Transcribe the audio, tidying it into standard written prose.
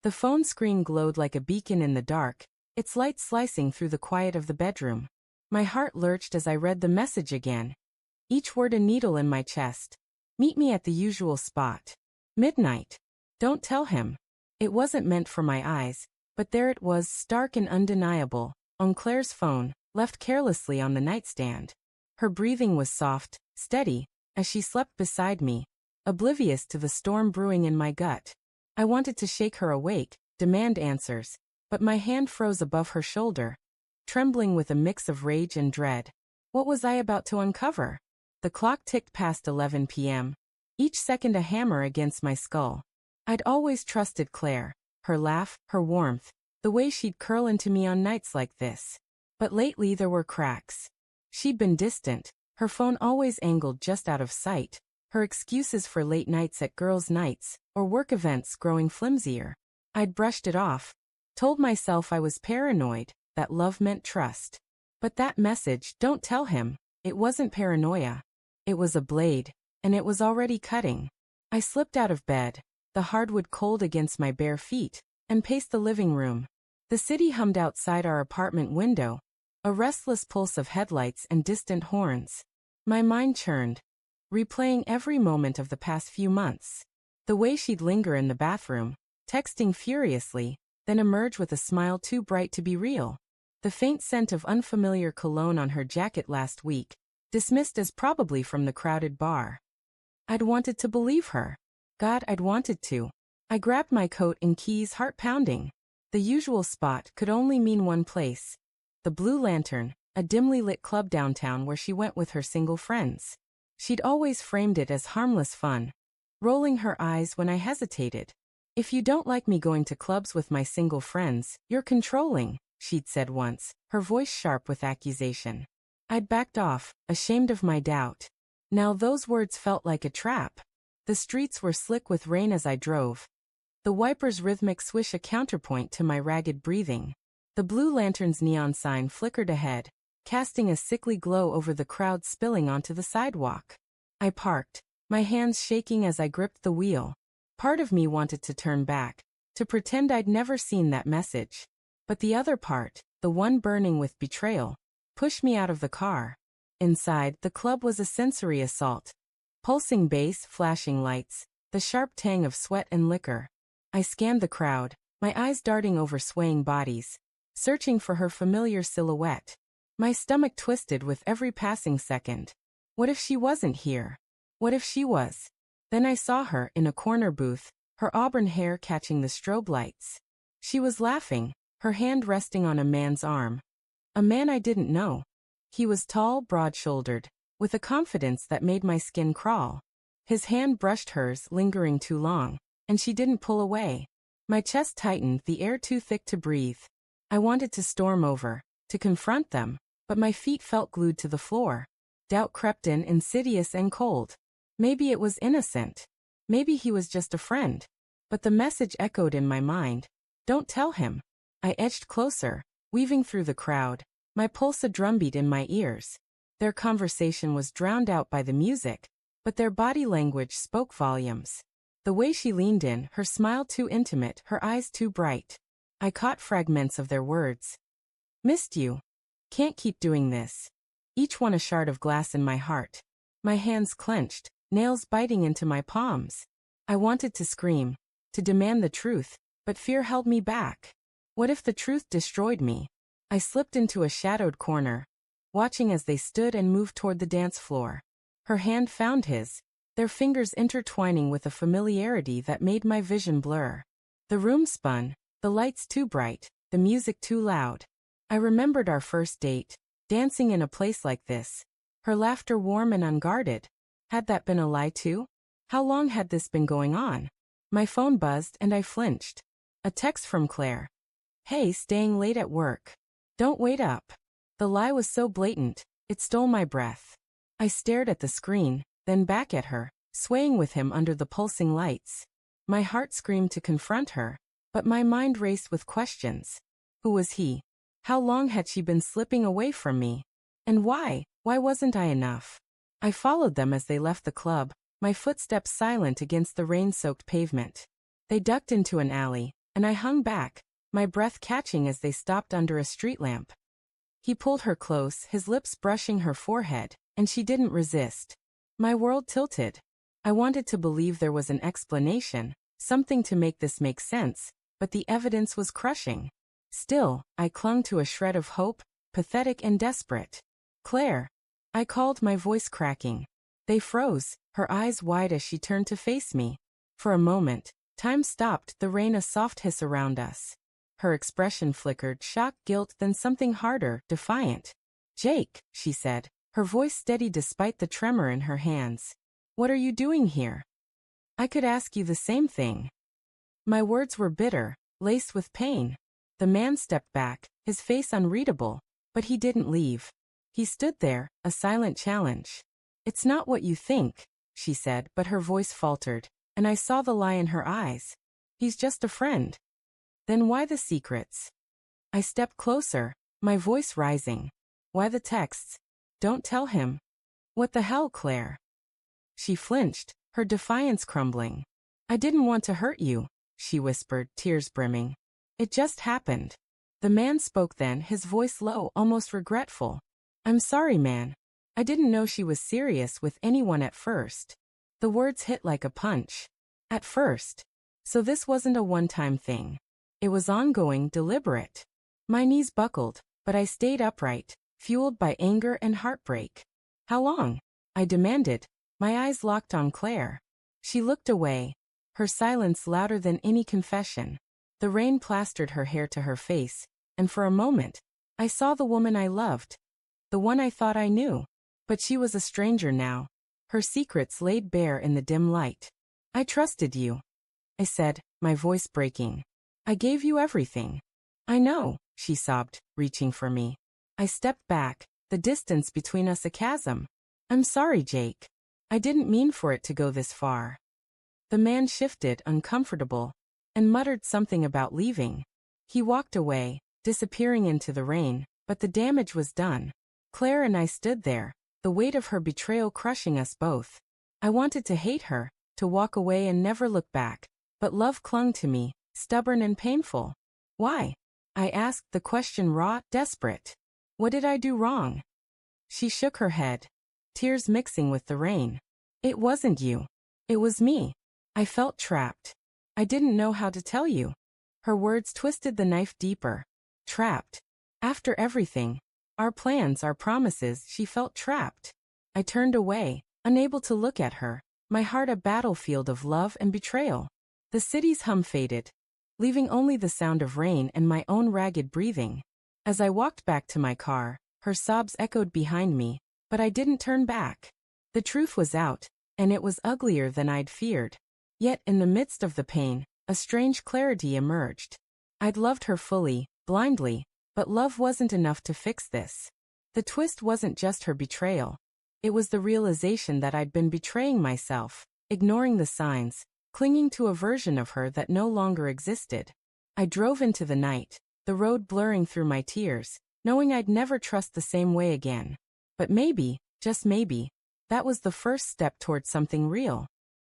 The phone screen glowed like a beacon in the dark, its light slicing through the quiet of the bedroom. My heart lurched as I read the message again. Each word a needle in my chest. Meet me at the usual spot. Midnight. Don't tell him. It wasn't meant for my eyes, but there it was, stark and undeniable, on Claire's phone, left carelessly on the nightstand. Her breathing was soft, steady, as she slept beside me, oblivious to the storm brewing in my gut. I wanted to shake her awake, demand answers, but my hand froze above her shoulder, trembling with a mix of rage and dread. What was I about to uncover? The clock ticked past 11 p.m., each second a hammer against my skull. I'd always trusted Claire, her laugh, her warmth, the way she'd curl into me on nights like this. But lately there were cracks. She'd been distant, her phone always angled just out of sight, her excuses for late nights at girls' nights or work events growing flimsier. I'd brushed it off, told myself I was paranoid, that love meant trust. But that message, don't tell him, it wasn't paranoia. It was a blade, and it was already cutting. I slipped out of bed, the hardwood cold against my bare feet, and paced the living room. The city hummed outside our apartment window, a restless pulse of headlights and distant horns. My mind churned, replaying every moment of the past few months. The way she'd linger in the bathroom, texting furiously, then emerge with a smile too bright to be real. The faint scent of unfamiliar cologne on her jacket last week, dismissed as probably from the crowded bar. I'd wanted to believe her. God, I'd wanted to. I grabbed my coat and keys, heart pounding. The usual spot could only mean one place. The Blue Lantern, a dimly lit club downtown where she went with her single friends. She'd always framed it as harmless fun, rolling her eyes when I hesitated. If you don't like me going to clubs with my single friends, you're controlling, she'd said once, her voice sharp with accusation. I'd backed off, ashamed of my doubt. Now those words felt like a trap. The streets were slick with rain as I drove, the wiper's rhythmic swish a counterpoint to my ragged breathing. The Blue Lantern's neon sign flickered ahead, casting a sickly glow over the crowd spilling onto the sidewalk. I parked, my hands shaking as I gripped the wheel. Part of me wanted to turn back, to pretend I'd never seen that message. But the other part, the one burning with betrayal, pushed me out of the car. Inside, the club was a sensory assault. Pulsing bass, flashing lights, the sharp tang of sweat and liquor. I scanned the crowd, my eyes darting over swaying bodies, searching for her familiar silhouette. My stomach twisted with every passing second. What if she wasn't here? What if she was? Then I saw her in a corner booth, her auburn hair catching the strobe lights. She was laughing, her hand resting on a man's arm. A man I didn't know. He was tall, broad-shouldered, with a confidence that made my skin crawl. His hand brushed hers, lingering too long, and she didn't pull away. My chest tightened, the air too thick to breathe. I wanted to storm over, to confront them, but my feet felt glued to the floor. Doubt crept in, insidious and cold. Maybe it was innocent. Maybe he was just a friend. But the message echoed in my mind. Don't tell him. I edged closer, weaving through the crowd, my pulse a drumbeat in my ears. Their conversation was drowned out by the music, but their body language spoke volumes. The way she leaned in, her smile too intimate, her eyes too bright. I caught fragments of their words. Missed you. Can't keep doing this. Each one a shard of glass in my heart. My hands clenched, nails biting into my palms. I wanted to scream, to demand the truth, but fear held me back. What if the truth destroyed me? I slipped into a shadowed corner, watching as they stood and moved toward the dance floor. Her hand found his, their fingers intertwining with a familiarity that made my vision blur. The room spun, the lights too bright, the music too loud. I remembered our first date, dancing in a place like this, her laughter warm and unguarded. Had that been a lie too? How long had this been going on? My phone buzzed and I flinched. A text from Claire. Hey, staying late at work. Don't wait up. The lie was so blatant, it stole my breath. I stared at the screen, then back at her, swaying with him under the pulsing lights. My heart screamed to confront her, but my mind raced with questions. Who was he? How long had she been slipping away from me? And why? Why wasn't I enough? I followed them as they left the club, my footsteps silent against the rain-soaked pavement. They ducked into an alley, and I hung back, my breath catching as they stopped under a street lamp. He pulled her close, his lips brushing her forehead, and she didn't resist. My world tilted. I wanted to believe there was an explanation, something to make this make sense, but the evidence was crushing. Still, I clung to a shred of hope, pathetic and desperate. "Claire," I called, my voice cracking. They froze, her eyes wide as she turned to face me. For a moment, time stopped, the rain a soft hiss around us. Her expression flickered, shock, guilt, then something harder, defiant. "Jake," she said, her voice steady despite the tremor in her hands. "What are you doing here?" "I could ask you the same thing." My words were bitter, laced with pain. The man stepped back, his face unreadable, but he didn't leave. He stood there, a silent challenge. "It's not what you think," she said, but her voice faltered, and I saw the lie in her eyes. "He's just a friend." "Then why the secrets?" I stepped closer, my voice rising. "Why the texts? Don't tell him." "What the hell, Claire?" She flinched, her defiance crumbling. "I didn't want to hurt you," she whispered, tears brimming. "It just happened." The man spoke then, his voice low, almost regretful. "I'm sorry, man. I didn't know she was serious with anyone at first." The words hit like a punch. At first. So this wasn't a one-time thing. It was ongoing, deliberate. My knees buckled, but I stayed upright, fueled by anger and heartbreak. "How long?" I demanded, my eyes locked on Claire. She looked away, her silence louder than any confession. The rain plastered her hair to her face, and for a moment, I saw the woman I loved. The one I thought I knew. But she was a stranger now. Her secrets laid bare in the dim light. "I trusted you," I said, my voice breaking. "I gave you everything." "I know," she sobbed, reaching for me. I stepped back, the distance between us a chasm. "I'm sorry, Jake. I didn't mean for it to go this far." The man shifted, uncomfortable, and muttered something about leaving. He walked away, disappearing into the rain, but the damage was done. Claire and I stood there, the weight of her betrayal crushing us both. I wanted to hate her, to walk away and never look back, but love clung to me, stubborn and painful. "Why?" I asked, the question raw, desperate. "What did I do wrong?" She shook her head, tears mixing with the rain. "It wasn't you. It was me. I felt trapped. I didn't know how to tell you." Her words twisted the knife deeper. Trapped. After everything, our plans, our promises, she felt trapped. I turned away, unable to look at her, my heart a battlefield of love and betrayal. The city's hum faded, leaving only the sound of rain and my own ragged breathing. As I walked back to my car, her sobs echoed behind me, but I didn't turn back. The truth was out, and it was uglier than I'd feared. Yet in the midst of the pain, a strange clarity emerged. I'd loved her fully, blindly, but love wasn't enough to fix this. The twist wasn't just her betrayal. It was the realization that I'd been betraying myself, ignoring the signs, clinging to a version of her that no longer existed. I drove into the night, the road blurring through my tears, knowing I'd never trust the same way again. But maybe, just maybe, that was the first step toward something real.